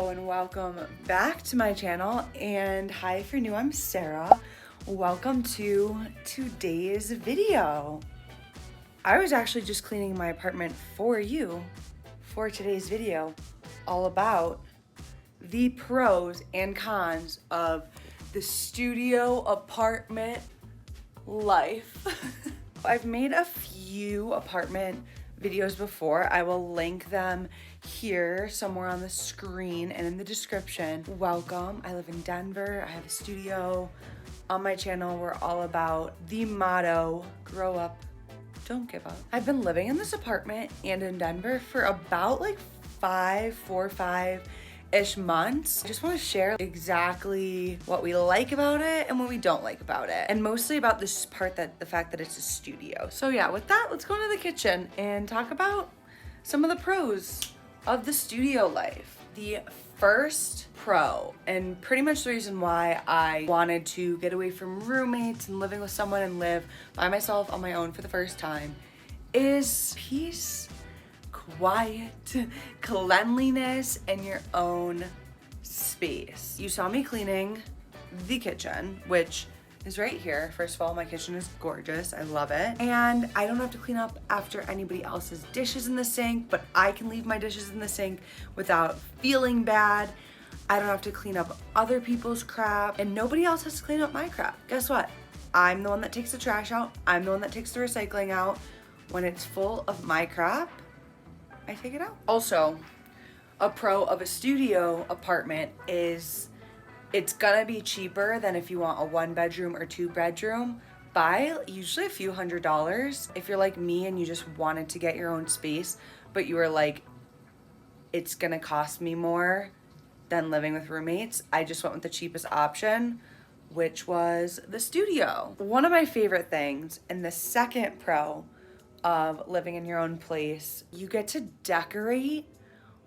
and welcome back to my channel. And hi, if you're new, I'm Sarah. Welcome to today's video. I was actually just cleaning my apartment for you for today's video, all about the pros and cons of the studio apartment life. I've made a few apartment videos before. I will link them here somewhere on the screen and in the description. Welcome. I live in Denver. I have a studio. On my channel, we're all about the motto, grow up, don't give up. I've been living in this apartment and in Denver for about like 4 or 5-ish months. I just want to share exactly what we like about it and what we don't like about it. And mostly about this part, the fact that it's a studio. So yeah, with that, let's go into the kitchen and talk about some of the pros of the studio life. The first pro, and pretty much the reason why I wanted to get away from roommates and living with someone and live by myself on my own for the first time, is peace, quiet, cleanliness, and your own space. You saw me cleaning the kitchen, which is right here. First of all, my kitchen is gorgeous. I love it. And I don't have to clean up after anybody else's dishes in the sink, but I can leave my dishes in the sink without feeling bad. I don't have to clean up other people's crap, and nobody else has to clean up my crap. Guess what? I'm the one that takes the trash out. I'm the one that takes the recycling out. When it's full of my crap, I take it out. Also, a pro of a studio apartment is it's gonna be cheaper than if you want a 1-bedroom or 2-bedroom by usually a few $100s. If you're like me and you just wanted to get your own space, but you were like, it's gonna cost me more than living with roommates, I just went with the cheapest option, which was the studio. One of my favorite things, and the second pro of living in your own place, you get to decorate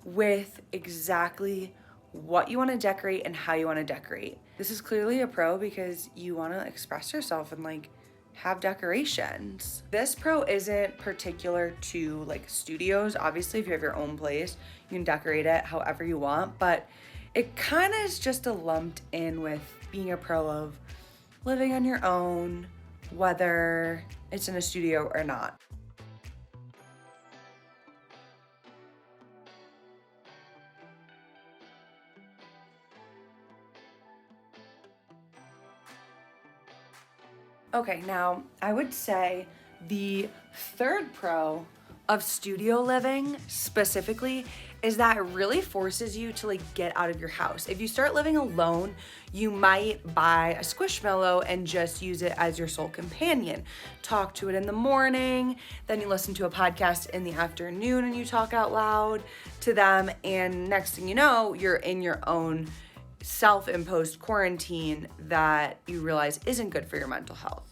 with exactly what you want to decorate and how you want to decorate. This is clearly a pro because you want to express yourself and like have decorations. This pro isn't particular to like studios. Obviously, if you have your own place, you can decorate it however you want, but it kind of is just a lumped in with being a pro of living on your own, whether it's in a studio or not. Okay, now I would say the third pro of studio living specifically is that it really forces you to like get out of your house. If you start living alone, you might buy a squishmallow and just use it as your sole companion. Talk to it in the morning, then you listen to a podcast in the afternoon and you talk out loud to them, and next thing you know, you're in your own self-imposed quarantine that you realize isn't good for your mental health.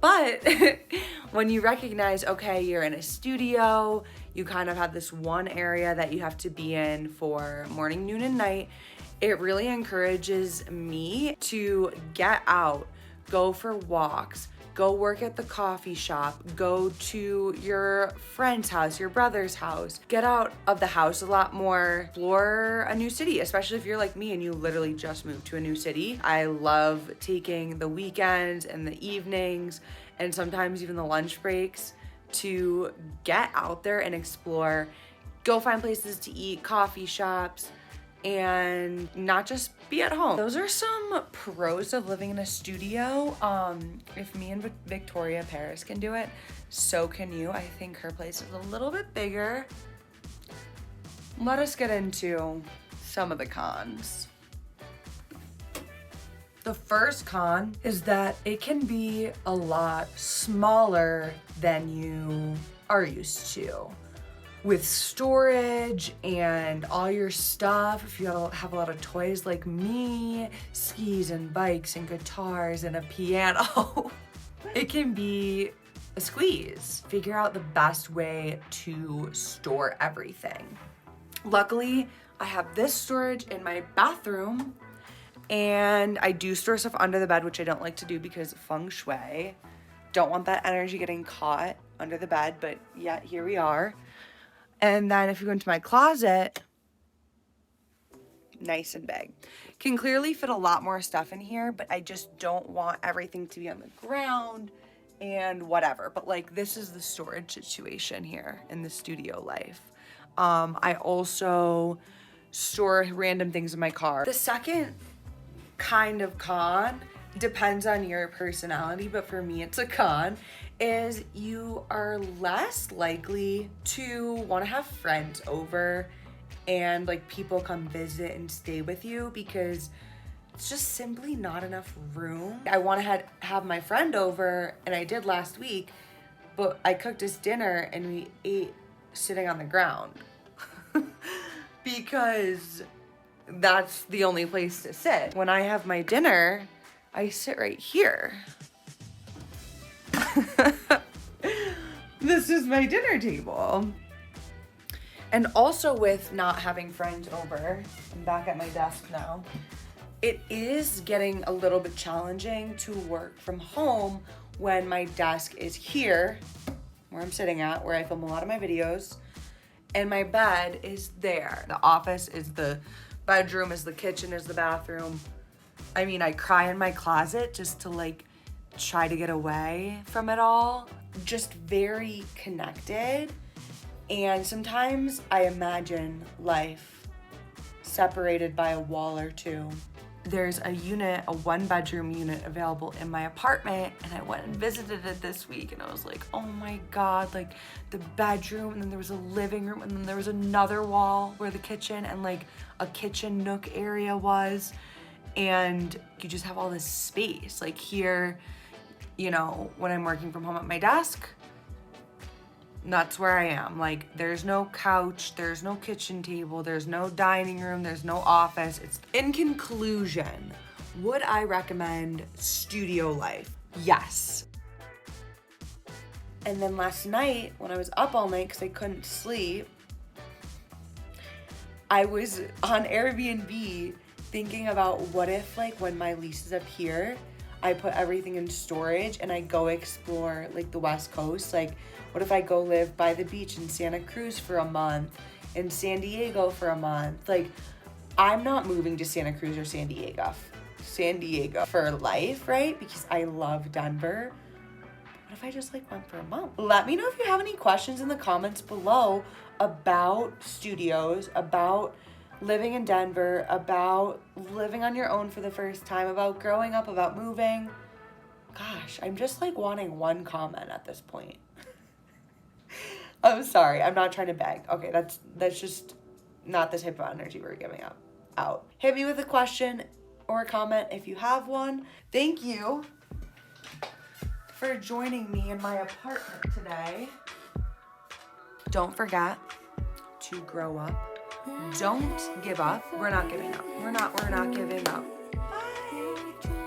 But when you recognize, okay, you're in a studio, you kind of have this one area that you have to be in for morning, noon, and night, it really encourages me to get out, go for walks, go work at the coffee shop, go to your friend's house, your brother's house, get out of the house a lot more, explore a new city, especially if you're like me and you literally just moved to a new city. I love taking the weekends and the evenings and sometimes even the lunch breaks to get out there and explore, go find places to eat, coffee shops, and not just be at home. Those are some pros of living in a studio. If me and Victoria Paris can do it, so can you. I think her place is a little bit bigger. Let us get into some of the cons. The first con is that it can be a lot smaller than you are used to. With storage and all your stuff, if you have a lot of toys like me, skis and bikes and guitars and a piano, it can be a squeeze. Figure out the best way to store everything. Luckily, I have this storage in my bathroom, and I do store stuff under the bed, which I don't like to do because of feng shui. Don't want that energy getting caught under the bed, but yeah, here we are. And then if you go into my closet, nice and big. Can clearly fit a lot more stuff in here, but I just don't want everything to be on the ground and whatever. But like, this is the storage situation here in the studio life. I also store random things in my car. The second kind of con, depends on your personality, but for me it's a con, is you are less likely to want to have friends over and like people come visit and stay with you because it's just simply not enough room. I want to have my friend over, and I did last week, but I cooked us dinner and we ate sitting on the ground because that's the only place to sit. When I have my dinner, I sit right here. This is my dinner table. And also with not having friends over, I'm back at my desk now, it is getting a little bit challenging to work from home when my desk is here, where I'm sitting at, where I film a lot of my videos, and my bed is there. The office is the bedroom, is the kitchen, is the bathroom. I mean, I cry in my closet just to like try to get away from it all. Just very connected. And sometimes I imagine life separated by a wall or two. There's a unit, a 1-bedroom unit available in my apartment, and I went and visited it this week, and I was like, oh my God, like the bedroom, and then there was a living room, and then there was another wall where the kitchen and like a kitchen nook area was, and you just have all this space. Like here, you know, when I'm working from home at my desk, that's where I am. Like, there's no couch, there's no kitchen table, there's no dining room, there's no office. It's in conclusion, would I recommend studio life? Yes. And then last night, when I was up all night because I couldn't sleep, I was on Airbnb thinking about what if, like, when my lease is up here, I put everything in storage and I go explore like the West Coast. Like, what if I go live by the beach in Santa Cruz for a month, in San Diego for a month? Like, I'm not moving to Santa Cruz or San Diego for life, right? Because I love Denver. What if I just like went for a month? Let me know if you have any questions in the comments below about studios, about living in Denver, about living on your own for the first time, about growing up, about moving. Gosh, I'm just like wanting one comment at this point. I'm sorry, I'm not trying to beg. Okay, that's just not the type of energy we're giving out. Hit me with a question or a comment if you have one. Thank you for joining me in my apartment today. Don't forget to grow up. Don't give up. We're not giving up. We're not giving up. Bye.